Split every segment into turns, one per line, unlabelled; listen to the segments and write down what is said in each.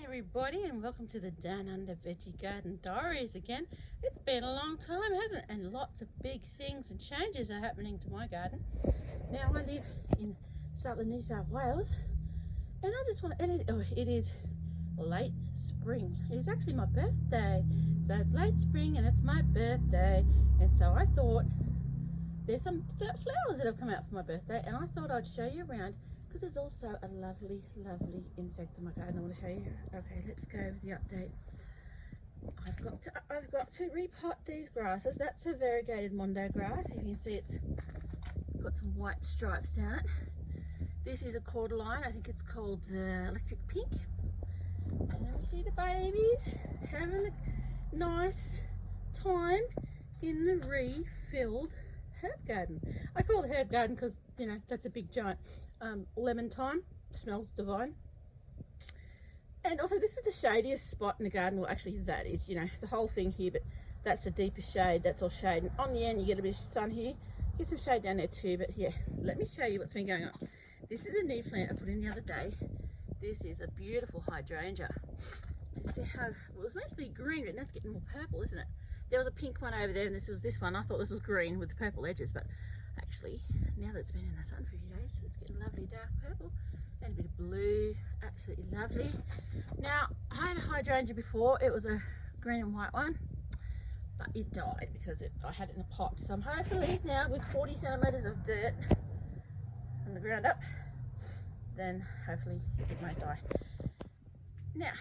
Everybody, and welcome to the Down Under Veggie Garden Diaries again. It's been a long time, hasn't it? And lots of big things and changes are happening to my garden. Now I live in southern New South Wales, and I just want to, it is late spring. It is actually my birthday, so it's late spring and it's my birthday. And so I thought there's some flowers that have come out for my birthday, and I thought I'd show you around because there's also a lovely insect in my garden I want to show you. Okay, let's go with the update. I've got to repot these grasses. That's a variegated mondo grass. If you can see, it's got some white stripes down it. This is a cordyline. I think it's called electric pink. And then we see the babies having a nice time in the refilled herb garden. I call it herb garden because, you know, that's a big giant lemon thyme. Smells divine. And also, this is the shadiest spot in the garden. Well, actually that is, you know, the whole thing here, but that's the deepest shade. That's all shade, and on the end you get a bit of sun here, get some shade down there too. But yeah, let me show you what's been going on. This is a new plant I put in the other day. This is a beautiful hydrangea. And see how it was mostly green, but now it's getting more purple, isn't it? There was a pink one over there, and this was this one. I thought this was green with the purple edges, but actually, now that it's been in the sun for a few days, it's getting lovely dark purple and a bit of blue. Absolutely lovely. Now, I had a hydrangea before. It was a green and white one, but it died because I had it in a pot. So I'm hopefully now, with 40 centimeters of dirt from the ground up, then hopefully it won't die. Now,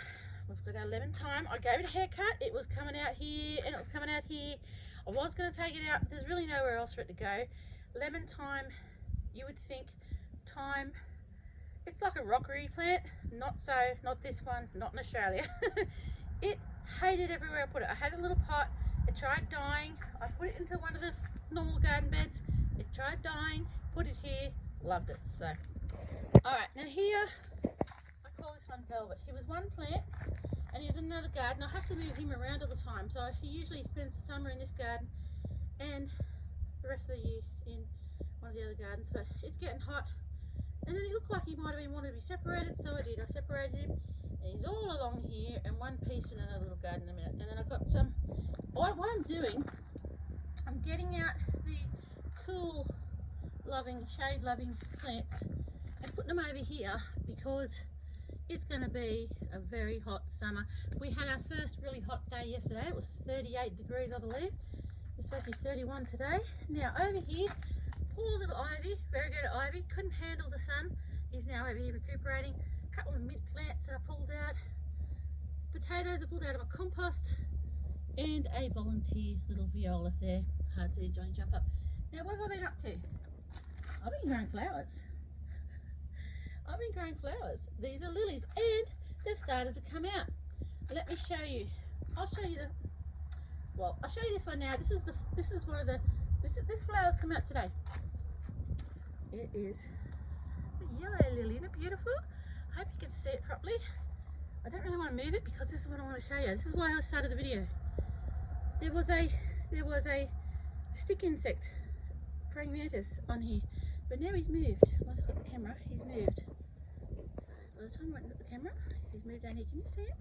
we've got our lemon thyme. I gave it a haircut. It was coming out here and it was coming out here. I was going to take it out, but there's really nowhere else for it to go. Lemon thyme, you would think thyme, it's like a rockery plant. Not so, not this one, not in Australia. It hated everywhere I put it. I had a little pot. It tried dying. I put it into one of the normal garden beds. It tried dying. Put it here. Loved it. So, all right. Now here, I call this one Velvet. He was one plant, and he was in another garden. I have to move him around all the time. So he usually spends the summer in this garden, and the rest of the year in one of the other gardens. But it's getting hot. And then he looked like he might have been wanting to be separated, so I did. I separated him, and he's all along here, and one piece in another little garden in a minute. And then I've got some, what I'm doing, I'm getting out the cool loving, shade loving plants and putting them over here because it's going to be a very hot summer. We had our first really hot day yesterday. It was 38 degrees, I believe. It's supposed to be 31 today. Now over here, poor little ivy, variegated ivy, couldn't handle the sun. He's now over here recuperating. A couple of mint plants that I pulled out. Potatoes I pulled out of my compost. And a volunteer little viola there. Hard to see Johnny jump up. Now what have I been up to? I've been growing flowers. I've been growing flowers. These are lilies and they've started to come out. Let me show you. I'll show you I'll show you this one now. This flower's come out today. It is a yellow lily. Isn't it beautiful? I hope you can see it properly. I don't really want to move it because this is what I want to show you. This is why I started the video. There was a stick insect, praying mantis, on here, but now he's moved. Once I've got the camera, he's moved. So by the time I went and got the camera, he's moved down here. Can you see it?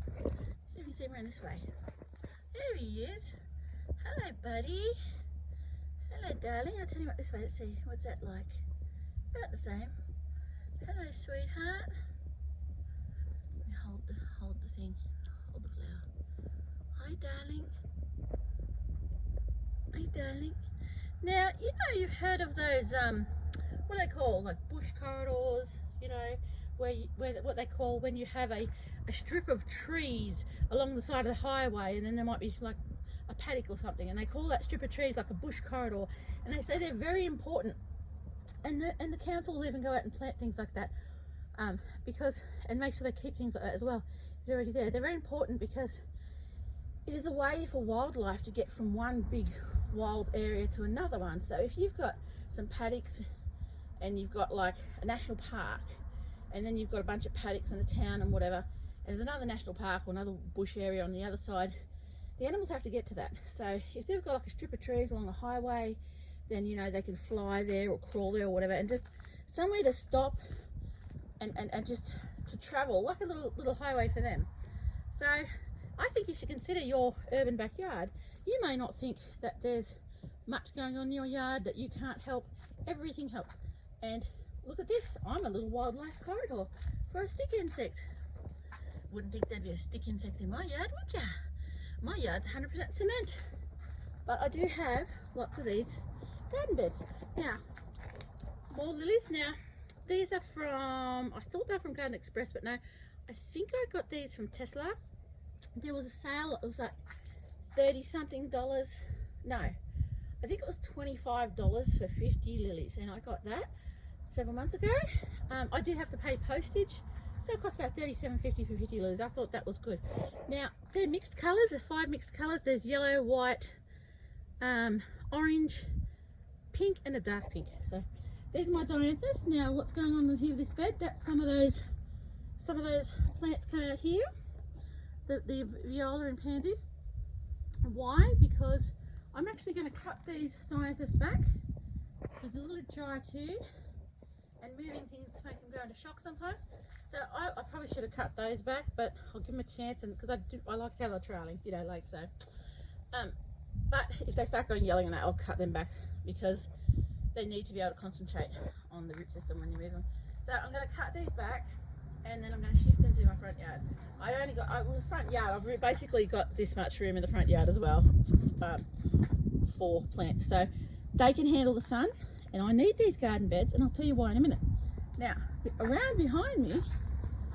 See if you can see him around this way. There he is. Hello, buddy. Hello, darling. I'll tell you what, this way. Let's see. What's that like? About the same. Hello, sweetheart. Let me hold the thing. Hold the flower. Hi, darling. Hi, darling. Now, you know, you've heard of those, what are they called? Like bush corridors, you know, what they call when you have a strip of trees along the side of the highway, and then there might be like a paddock or something, and they call that strip of trees like a bush corridor, and they say they're very important, and the council will even go out and plant things like that, because, and make sure they keep things like that as well. They're already there. They're very important because it is a way for wildlife to get from one big wild area to another one. So if you've got some paddocks and you've got like a national park, and then you've got a bunch of paddocks in a town and whatever, and there's another national park or another bush area on the other side, the animals have to get to that. So if they've got like a strip of trees along a highway, then, you know, they can fly there or crawl there or whatever, and just somewhere to stop and just to travel, like a little highway for them. So I think you should consider your urban backyard. You may not think that there's much going on in your yard that you can't help. Everything helps. And look at this, I'm a little wildlife corridor for a stick insect. Wouldn't think there'd be a stick insect in my yard, would ya? My yard's 100% cement. But I do have lots of these garden beds. Now, more lilies. Now, these are from, I thought they were from Garden Express, but no, I think I got these from Tesla. There was a sale, it was like 30 something dollars. No, I think it was $25 for 50 lilies, and I got that several months ago. I did have to pay postage, so it cost about $37.50 for 50 lilies. I thought that was good. Now, they're mixed colours, there's 5 mixed colours. There's yellow, white, orange, pink, and a dark pink. So these are my dianthus. Now, what's going on here with this bed? That's some of those plants come out here, the viola and pansies. Why? Because I'm actually going to cut these dianthus back because they're a little dry too, and moving things make them go into shock sometimes. So I probably should have cut those back, but I'll give them a chance, and because I like how they're trailing, you know, like so. But if they start going yelling and that, I'll cut them back because they need to be able to concentrate on the root system when you move them. So I'm going to cut these back, and then I'm going to shift into my front yard. With the front yard, I've basically got this much room in the front yard as well for plants. So they can handle the sun, and I need these garden beds, and I'll tell you why in a minute. Now, around behind me,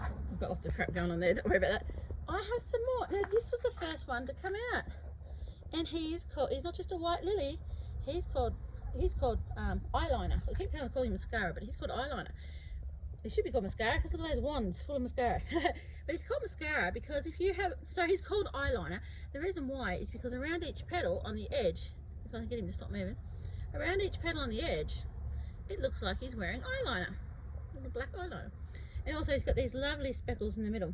I've got lots of crap going on there, don't worry about that. I have some more. Now, this was the first one to come out, and he's not just a white lily, he's called eyeliner. I keep trying to call him mascara, but he's called eyeliner. It should be called mascara because look at those wands full of mascara. But he's called mascara because he's called eyeliner. The reason why is because around each petal on the edge, if I can get him to stop moving, around each petal on the edge, it looks like he's wearing eyeliner, little black eyeliner. And also he's got these lovely speckles in the middle.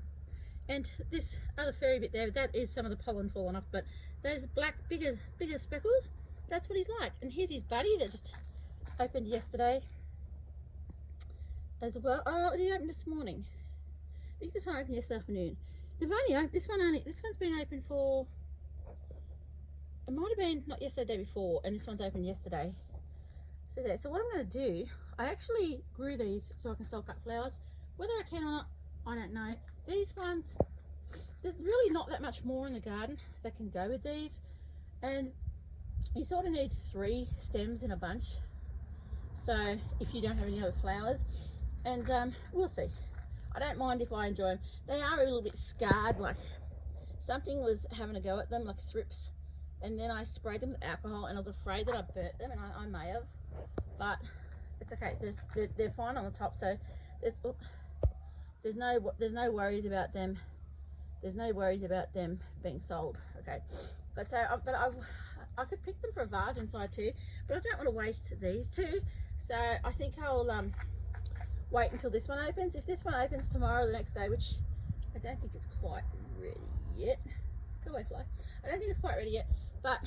And this other furry bit there, that is some of the pollen fallen off, but those black, bigger speckles, that's what he's like. And here's his buddy that just opened yesterday as well. Oh, it opened this morning. I think this one opened yesterday afternoon. They've only opened, this one's been open for, it might have been not yesterday, the day before, and this one's opened yesterday. So there. So what I'm going to do, I actually grew these so I can sell cut flowers. Whether I can or not, I don't know. These ones, there's really not that much more in the garden that can go with these, and you sort of need 3 stems in a bunch. So if you don't have any other flowers, and we'll see. I don't mind if I enjoy them. They are a little bit scarred, like something was having a go at them, like thrips, and then I sprayed them with alcohol, and I was afraid that I burnt them, and I may have, but it's okay. They're fine on the top, so there's no worries about them. There's no worries about them being sold. Okay, but I could pick them for a vase inside too, but I don't want to waste these two, so I think I'll wait until this one opens. If this one opens tomorrow or the next day, which I don't think it's quite ready yet. Go away, fly. I don't think it's quite ready yet, but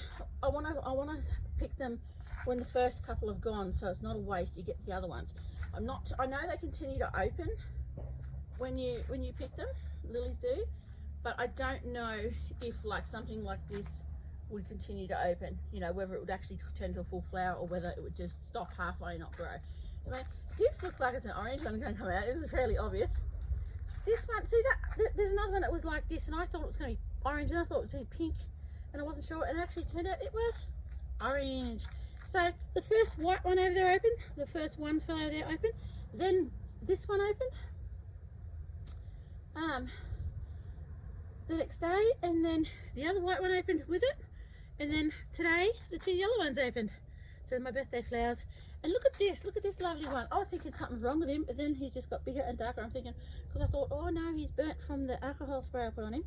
I want to pick them when the first couple have gone, so it's not a waste. You get the other ones. I know they continue to open when you pick them. Lilies do, but I don't know if like something like this would continue to open. You know, whether it would actually turn to a full flower or whether it would just stop halfway and not grow. So this looks like it's an orange one going to come out. It is fairly obvious. This one, see that? There's another one that was like this, and I thought it was going to be orange, and I thought it was going to be pink, and I wasn't sure, and it actually turned out it was orange. So the first white one over there opened, the first one fell over there opened, then this one opened the next day, and then the other white one opened with it, and then today the 2 yellow ones opened. So my birthday flowers. And look at this lovely one. I was thinking something's wrong with him, but then he just got bigger and darker. I'm thinking, because I thought, oh no, he's burnt from the alcohol spray I put on him.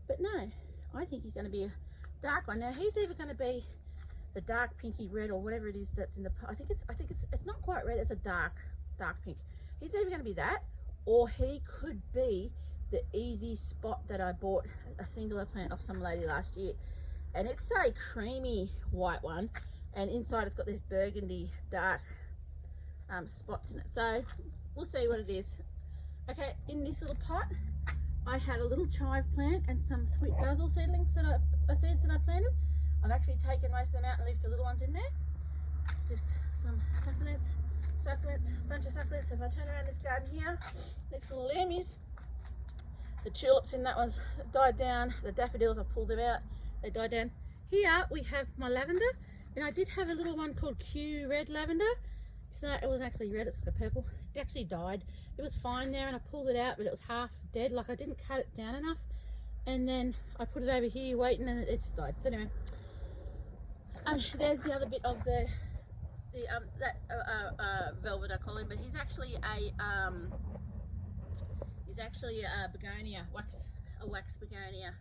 But no, I think he's going to be a dark one. Now he's either going to be the dark pinky red or whatever it is that's in the, I think it's not quite red, it's a dark pink. He's either going to be that, or he could be the easy spot that I bought a singular plant off some lady last year. And it's a creamy white one, and inside it's got this burgundy dark spots in it. So we'll see what it is. Okay, in this little pot, I had a little chive plant and some sweet basil seeds that I planted. I've actually taken most of them out and left the little ones in there. It's just some succulents, a bunch of succulents. If I turn around this garden here, next to the lammies, the tulips in that one's died down. The daffodils, I've pulled them out, they died down. Here we have my lavender, and I did have a little one called Q Red Lavender. So it wasn't actually red, it's like a purple. It actually died. It was fine there and I pulled it out, but it was half dead. Like I didn't cut it down enough. And then I put it over here waiting and it just died. So anyway, there's the other bit of the velvet I call him, but he's actually a begonia, a wax begonia,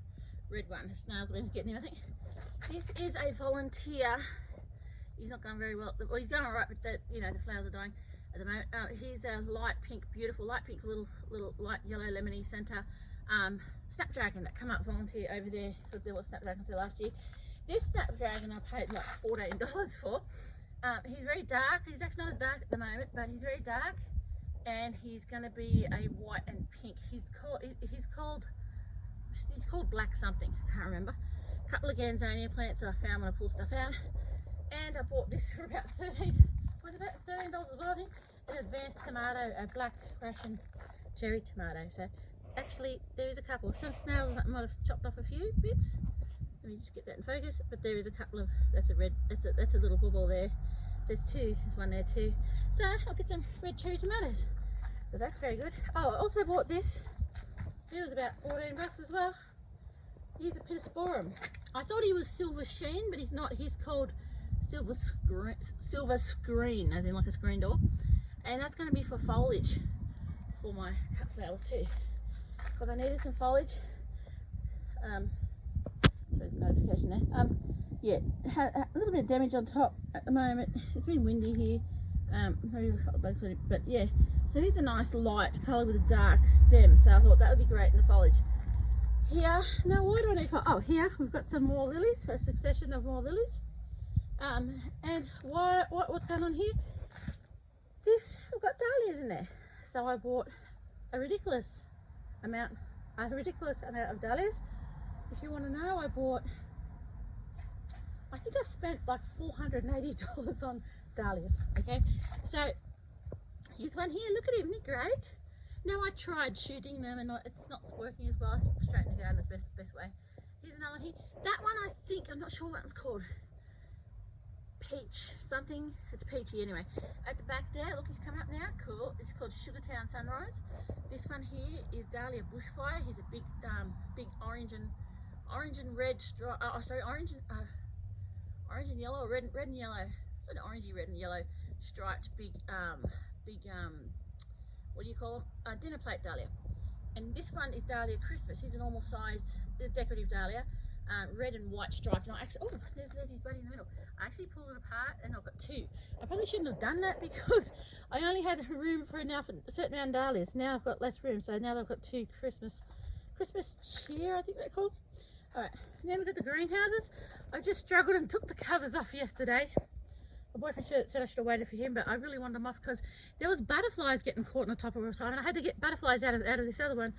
red one. The snails have been getting him, I think. This is a volunteer. He's not going very well. Well, he's going all right, but the flowers are dying at the moment. He's a light pink, beautiful light pink, little light yellow lemony centre snapdragon that come up volunteer over there because there was snapdragons there last year. This snapdragon I paid like $14 for. He's very dark. He's actually not as dark at the moment, but he's very dark, and he's going to be a white and pink. He's called black something. I can't remember. A couple of Ganzonia plants that I found when I pulled stuff out. And I bought this for about $13 as well, I think. An advanced tomato, a black Russian cherry tomato. So actually there is a couple. Some snails that might have chopped off a few bits. Let me just get that in focus. But there is a couple of, that's a little bubble there. There's one there too. So I'll get some red cherry tomatoes. So that's very good. Oh, I also bought this. It was about $14 as well. Here's a Pittosporum. I thought he was silver sheen, but he's not. He's called silver screen, as in like a screen door, and that's going to be for foliage for my cut flowers too, because I needed some foliage. Sorry, the notification there. Yeah, had a little bit of damage on top at the moment. It's been windy here. Maybe we've got the bugs on it, but yeah. So here's a nice light colour with a dark stem. So I thought that would be great in the foliage. Here, now why do I need? Oh, here we've got some more lilies. A succession of more lilies. And what's going on here? We've got dahlias in there. So I bought a ridiculous amount of dahlias. If you want to know, I think I spent like $480 on dahlias. Okay, so here's one here. Look at him, isn't he great? Now I tried shooting them and it's not working as well. I think straightening down is the best way. Here's another one here. That one I think, I'm not sure what it's called. Peach something. It's peachy anyway. At the back there, look, he's come up now. Cool. It's called Sugartown Sunrise. This one here is Dahlia Bushfire. He's a big orange and red orange and yellow, or red and yellow. Sort of orangey red and yellow striped big what do you call them? Dinner plate dahlia. And this one is Dahlia Christmas. He's a normal sized decorative dahlia. Red and white striped. And I actually, oh, there's his buddy in the middle. I actually pulled it apart and I've got two. I probably shouldn't have done that because I only had room for a certain amount of dahlias. Now I've got less room, so now I've got two Christmas cheer, I think they're called. All right, then we've got the greenhouses. I just struggled and took the covers off yesterday. My boyfriend said I should have waited for him, but I really wanted them off because there was butterflies getting caught on the top of the time, and I had to get butterflies out of this other one.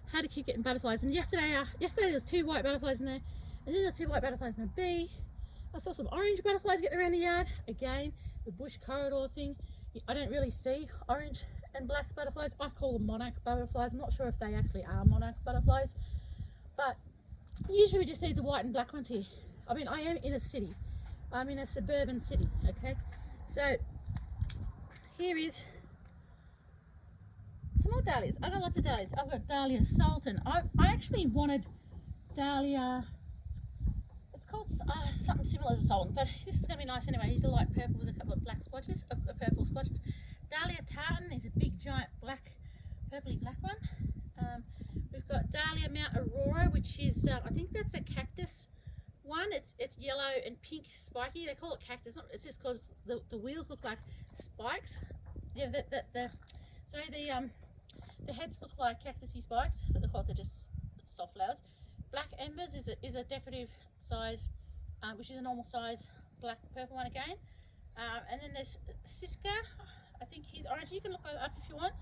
I had to keep getting butterflies, and yesterday there was 2 white butterflies in there, and then there was 2 white butterflies in a bee. I saw some orange butterflies getting around the yard. Again, the bush corridor thing. I don't really see orange and black butterflies. I call them monarch butterflies. I'm not sure if they actually are monarch butterflies, but usually we just see the white and black ones here. I mean, I am in a city. I'm in a suburban city, okay? So, here is some more dahlias. I've got lots of dahlias. I've got Dahlia Sultan. I actually wanted Dahlia, it's called something similar to Sultan, but this is going to be nice anyway. He's a light purple with a couple of black splotches, purple splotches. Dahlia Tartan is a big, giant, black, purpley black one. We've got Dahlia Mount Aurora, which is, I think that's a cactus one. It's yellow and pink spiky. They call it cactus. It's just called, the wheels look like spikes. Yeah, the heads look like cactusy spikes, but they're just soft flowers. Black Embers is a decorative size, which is a normal size black purple one again. And then there's Siska. I think he's orange. You can look up if you want.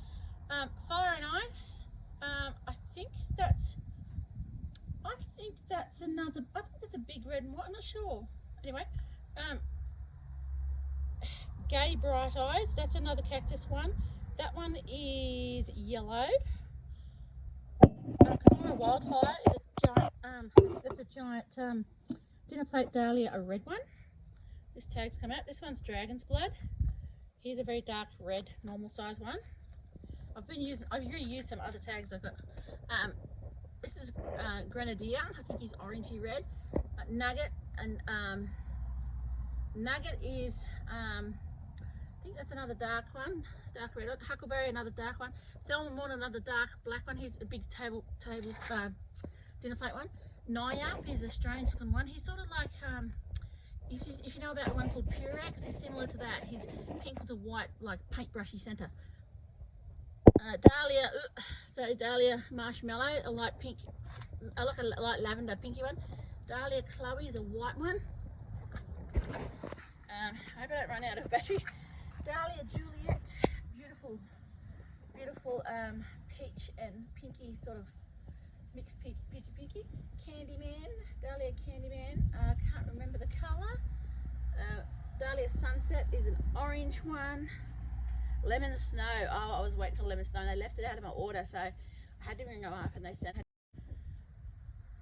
Fire and Ice. I think that's that's another, I think that's a big red and white, I'm not sure. Anyway, Gay Bright Eyes, that's another cactus one. That one is yellow. Kenora Wildfire is a giant, it's a giant dinner plate dahlia, a red one. This tag's come out. This one's Dragon's Blood. Here's a very dark red, normal size one. I've reused some other tags I've got. This is Grenadier. I think he's orangey red. Nugget, and Nugget is I think that's another dark one, dark red. Huckleberry, another dark one. Thelma Morton, another dark black one. He's a big table dinner plate one. Nyap is a strange looking one. He's sort of like if you know about one called Purex, he's similar to that. He's pink with a white, like paintbrushy centre. Dahlia, so Dahlia Marshmallow, a light pink, like a light lavender pinky one. Dahlia Chloe is a white one. I hope I don't run out of battery. Dahlia Juliet, beautiful, beautiful peach and pinky sort of mixed peachy pinky. Candyman, Dahlia Candyman, can't remember the colour. Dahlia Sunset is an orange one. Lemon Snow, oh, I was waiting for Lemon Snow and they left it out of my order, so I had to ring them up and they sent it.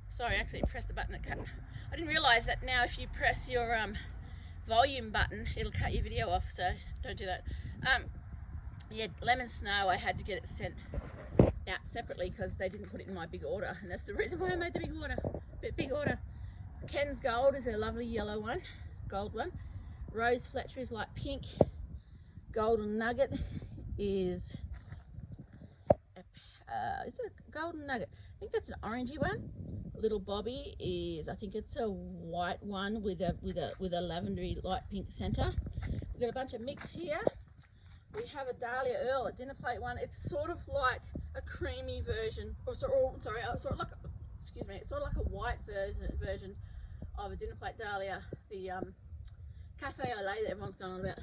Sorry, I actually pressed the button that cut. I didn't realise that now if you press your volume button, it'll cut your video off, so don't do that. Yeah, Lemon Snow, I had to get it sent out separately because they didn't put it in my big order, and that's the reason why I made the big order. Ken's Gold is a lovely yellow one, gold one. Rose Fletcher is light pink. Golden Nugget is it a Golden Nugget? I think that's an orangey one. Little Bobby is, I think it's a white one with a lavendery light pink centre. We've got a bunch of mix here. We have a Dahlia Earl, a dinner plate one. It's sort of like a creamy version, it's sort of like a white version of a dinner plate dahlia. The Cafe au lait that everyone's going on about.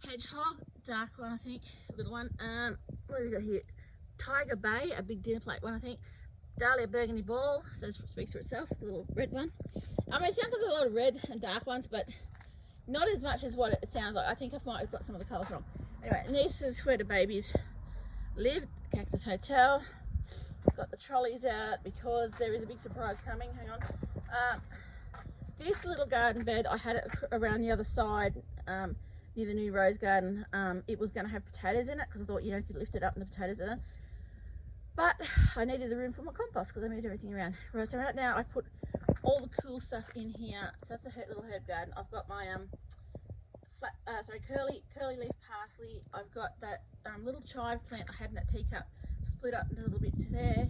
Hedgehog, dark one I think, little one. What have we got here? Tiger Bay, a big dinner plate one I think. Dahlia Burgundy Ball, so it speaks for itself, the little red one. I mean, it sounds like a lot of red and dark ones, but not as much as what it sounds like. I think I might have got some of the colours wrong. Anyway, and this is where the babies live, Cactus Hotel. Got the trolleys out because there is a big surprise coming. Hang on. This little garden bed, I had it around the other side, near the new rose garden. It was going to have potatoes in it because I thought, you know, if you lift it up and the potatoes in it. But I needed the room for my compost because I moved everything around. Right, so right now I put all the cool stuff in here. So that's a little herb garden. I've got my curly leaf parsley. I've got that little chive plant I had in that teacup, split up into little bits there,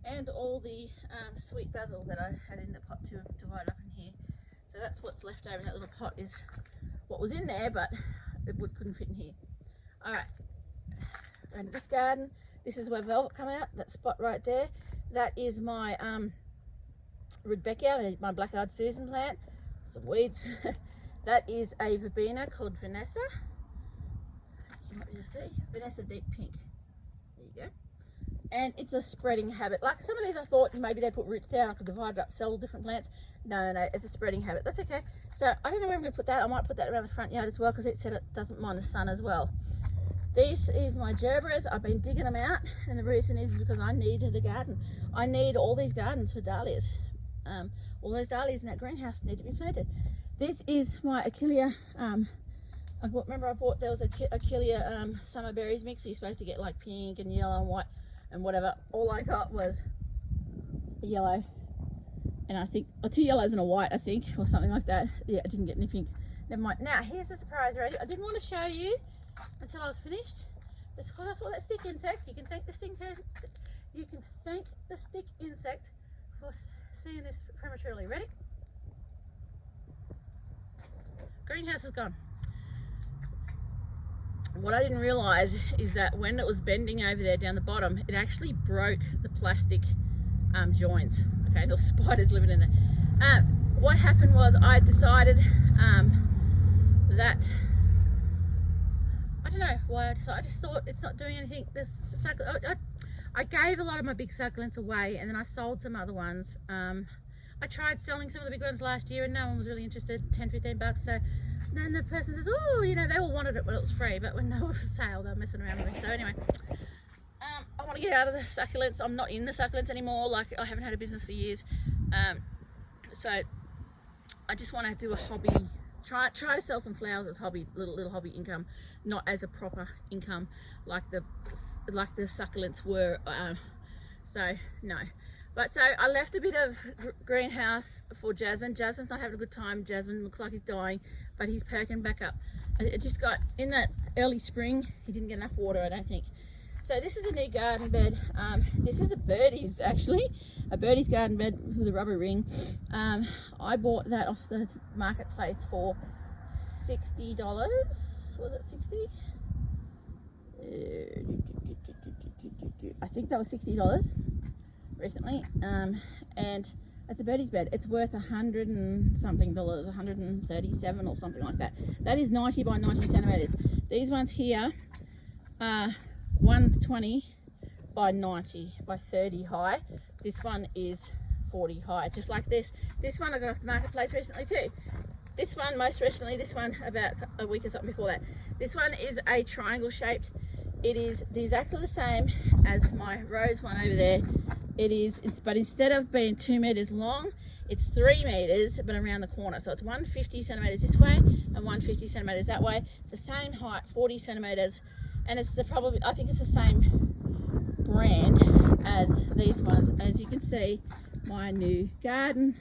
and all the sweet basil that I had in the pot to divide up in here. So that's what's left over in that little pot is what was in there, but it couldn't fit in here. All right, around to this garden. This is where velvet come out, that spot right there. That is my Rudbeckia, my black-eyed Susan plant. Some weeds. That is a verbena called Vanessa. You might be able to see. Vanessa Deep Pink. There you go. And it's a spreading habit. Like some of these I thought maybe they put roots down, I could divide it up, sell different plants. No, it's a spreading habit. That's okay. So I don't know where I'm going to put that. I might put that around the front yard as well because it said it doesn't mind the sun as well. This is my gerberas. I've been digging them out, and the reason is because I need the garden. I need all these gardens for dahlias. All those dahlias in that greenhouse need to be planted. This is my Achillea. Remember I bought, there was a Achillea summer berries mix. So you're supposed to get like pink and yellow and white and whatever. All I got was a yellow, and I think 2 yellows and a white, I think, or something like that. Yeah, I didn't get any pink. Never mind. Now here's the surprise. Ready? I didn't want to show you until I was finished. It's because I saw that stick insect. You can thank the stick insect for seeing this prematurely. Ready? Greenhouse is gone. What I didn't realise is that when it was bending over there down the bottom, it actually broke the plastic joints. Okay, there were spiders living in there. What happened was I decided that, I don't know why I decided, I just thought it's not doing anything. I gave a lot of my big succulents away, and then I sold some other ones. I tried selling some of the big ones last year and no one was really interested, 10-15 bucks. So then the person says, oh, you know, they all wanted it when it was free, but when they were for sale, they're messing around with me. So anyway, I want to get out of the succulents. I'm not in the succulents anymore. Like, I haven't had a business for years. So I just want to do a hobby, try to sell some flowers as hobby, little hobby income, not as a proper income like the succulents were. So no. But so I left a bit of greenhouse for Jasmine. Jasmine's not having a good time. Jasmine looks like he's dying, but he's perking back up. It just got in that early spring. He didn't get enough water, I don't think. So this is a new garden bed. This is a birdie's, actually, a birdie's garden bed with a rubber ring. I bought that off the marketplace for $60. Was it 60? I think that was $60 recently. And it's a birdie's bed. It's worth $100 and something, 137 or something like that. That is 90 by 90 centimeters. These ones here are 120 by 90 by 30 high. This one is 40 high, just like this. This one I got off the marketplace recently too. This one most recently, this one about a week or something before that. This one is a triangle shaped. It is exactly the same as my rose one over there. But instead of being 2 meters long, it's 3 meters, but around the corner. So it's 150 centimeters this way and 150 centimeters that way. It's the same height, 40 centimeters, and it's I think it's the same brand as these ones. As you can see, my new garden,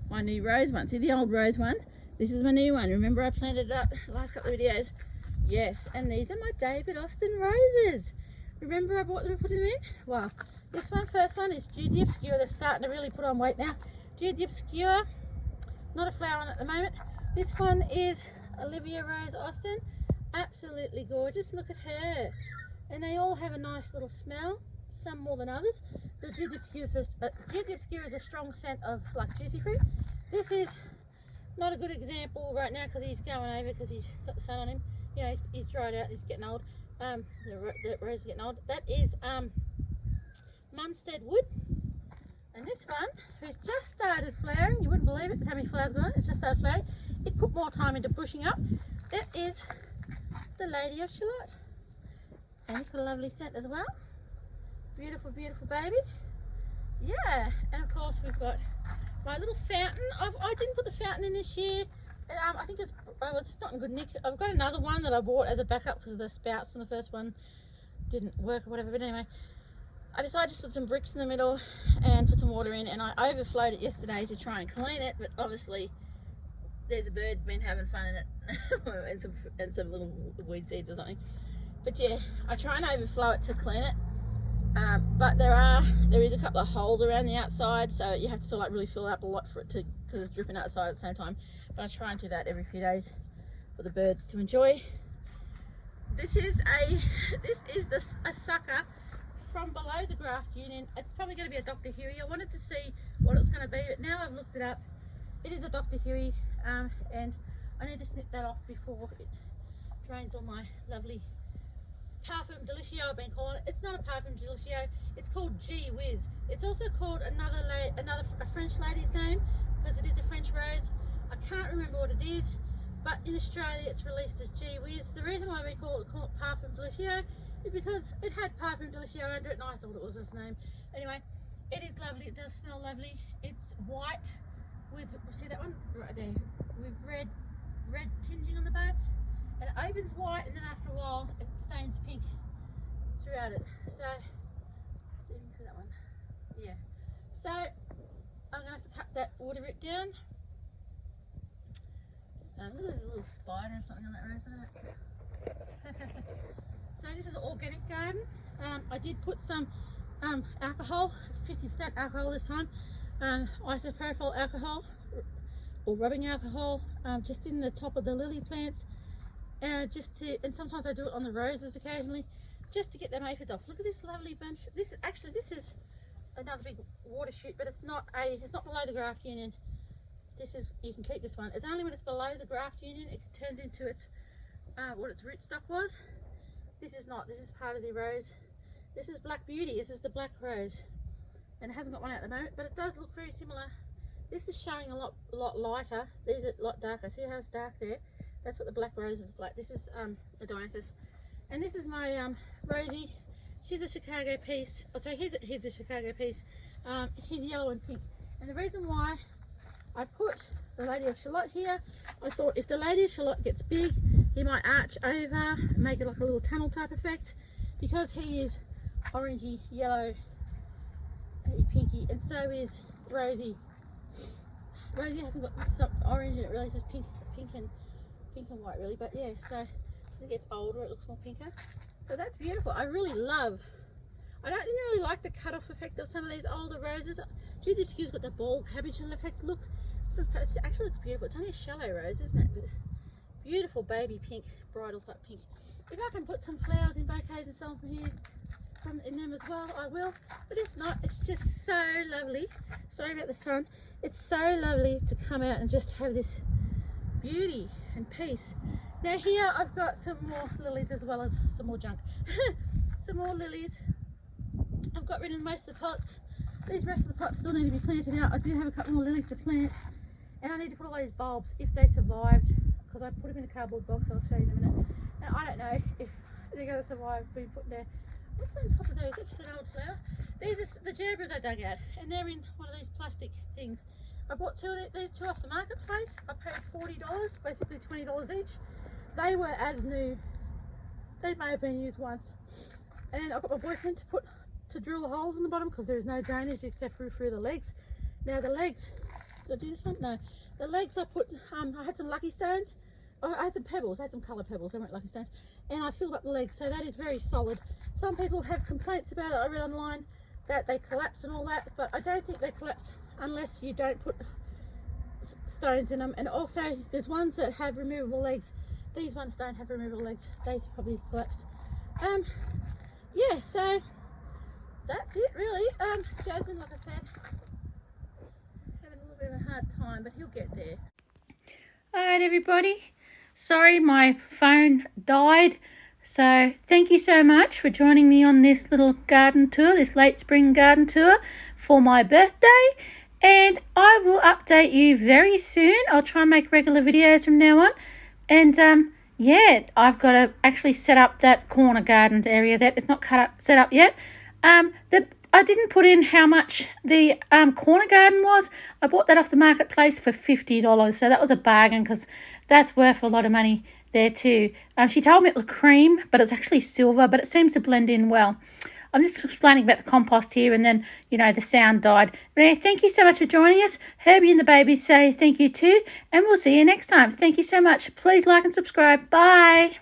my new rose one. See the old rose one? This is my new one. Remember I planted it up the last couple of videos? Yes, and these are my David Austin roses. Remember I bought them and put them in? Well, this one, first one, is Jude the Obscure. They're starting to really put on weight now. Jude the Obscure, not a flower on at the moment. This one is Olivia Rose Austin. Absolutely gorgeous. Look at her. And they all have a nice little smell, some more than others. The Jude the Obscure is a strong scent of like juicy fruit. This is not a good example right now because he's going over because he's got the sun on him. You know, he's dried out, he's getting old. The rose is getting old. That is Munstead Wood. And this one, who's just started flowering, you wouldn't believe it how many flowers got on it, it's just started flowering. It put more time into pushing up. That is the Lady of Shalott. And it's got a lovely scent as well. Beautiful, beautiful baby. Yeah, and of course we've got my little fountain. I didn't put the fountain in this year. I think it's not in good nick. I've got another one that I bought as a backup because of the spouts and the first one didn't work or whatever. But anyway, I decided to put some bricks in the middle and put some water in, and I overflowed it yesterday to try and clean it, but obviously there's a bird been having fun in it and some little weed seeds or something. But yeah, I try and overflow it to clean it. But there is a couple of holes around the outside, so you have to sort of like really fill it up a lot for it to, because it's dripping outside at the same time. But I try and do that every few days for the birds to enjoy. This is a sucker from below the Graft Union. It's probably going to be a Dr. Huey. I wanted to see what it was going to be, but now I've looked it up. It is a Dr. Huey, and I need to snip that off before it drains all my lovely Parfum Delicioso, I've been calling it. It's not a Parfum Delicioso, it's called Gee Whiz. It's also called a French lady's name because it is a French rose. I can't remember what it is, but in Australia it's released as Gee Whiz. The reason why we call it Parfum Delicioso is because it had Parfum Delicioso under it and I thought it was its name. Anyway, it is lovely, it does smell lovely. It's white with, see that one? Right there, with red tinging on the buds. And it opens white and then after a while it stains pink throughout it. So, see if you can see that one. Yeah. So, I'm going to have to cut that water root down. Look, there's a little spider or something on that rose. Look at that. So this is an organic garden. I did put some alcohol, 50% alcohol this time. Isopropyl alcohol or rubbing alcohol just in the top of the lily plants. And sometimes I do it on the roses occasionally, just to get them aphids off. Look at this lovely bunch. This is another big water shoot, but it's not below the Graft Union. You can keep this one. It's only when it's below the Graft Union it turns into what its rootstock was. This is not. This is part of the rose. This is Black Beauty. This is the black rose, and it hasn't got one at the moment, but it does look very similar. This is showing a lot lighter. These are a lot darker. See how it's dark there? That's what the black roses look like. This is Adianthus. And this is my Rosie. She's a Chicago piece. Oh, sorry, here's a Chicago piece. He's yellow and pink. And the reason why I put the Lady of Shalott here, I thought if the Lady of Shalott gets big, he might arch over, make it like a little tunnel type effect, because he is orangey, yellow, pinky, and so is Rosie. Rosie hasn't got some orange in it, really, just pink and white, really. But yeah, so as it gets older, it looks more pinker. So that's beautiful. I really love. I don't really like the cut-off effect of some of these older roses. Judith Hugh's got the ball cabbage effect. Look, it's actually looks beautiful. It's only a shallow rose, isn't it? But beautiful baby pink, bridal type pink. If I can put some flowers in bouquets and some from here, in them as well, I will. But if not, it's just so lovely. Sorry about the sun. It's so lovely to come out and just have this beauty and peace. Now here I've got some more lilies as well as some more junk. Some more lilies. I've got rid of most of the pots. These rest of the pots still need to be planted out. I do have a couple more lilies to plant, and I need to put all those bulbs, if they survived, because I put them in a cardboard box. I'll show you in a minute. And I don't know if they're going to survive being put there. What's on top of those? That's an old flower. These are the gerbras I dug out, and they're in one of these plastic things. I bought these two off the marketplace. I paid $40, basically $20 each. They were as new. They may have been used once. And I got my boyfriend to drill the holes in the bottom, because there is no drainage except through the legs. Now the legs, did I do this one? No. The legs I put, I had some lucky stones. I had some pebbles, I had some coloured pebbles, they weren't lucky stones, and I filled up the legs, so that is very solid. Some people have complaints about it, I read online, that they collapse and all that, but I don't think they collapse unless you don't put stones in them. And also, there's ones that have removable legs. These ones don't have removable legs, they probably collapse. Yeah, so that's it really. Jasmine, like I said, having a little bit of a hard time, but he'll get there. Alright everybody, sorry my phone died, so thank you so much for joining me on this little garden tour, this late spring garden tour for my birthday, and I will update you very soon. I'll try and make regular videos from now on. And yeah, I've got to actually set up that corner garden area that is not set up yet. I didn't put in how much the corner garden was. I bought that off the marketplace for $50, so that was a bargain, because that's worth a lot of money there too. She told me it was cream, but it's actually silver, but it seems to blend in well. I'm just explaining about the compost here, and then, you know, the sound died. But anyway, thank you so much for joining us. Herbie and the babies say thank you too, and we'll see you next time. Thank you so much. Please like and subscribe. Bye.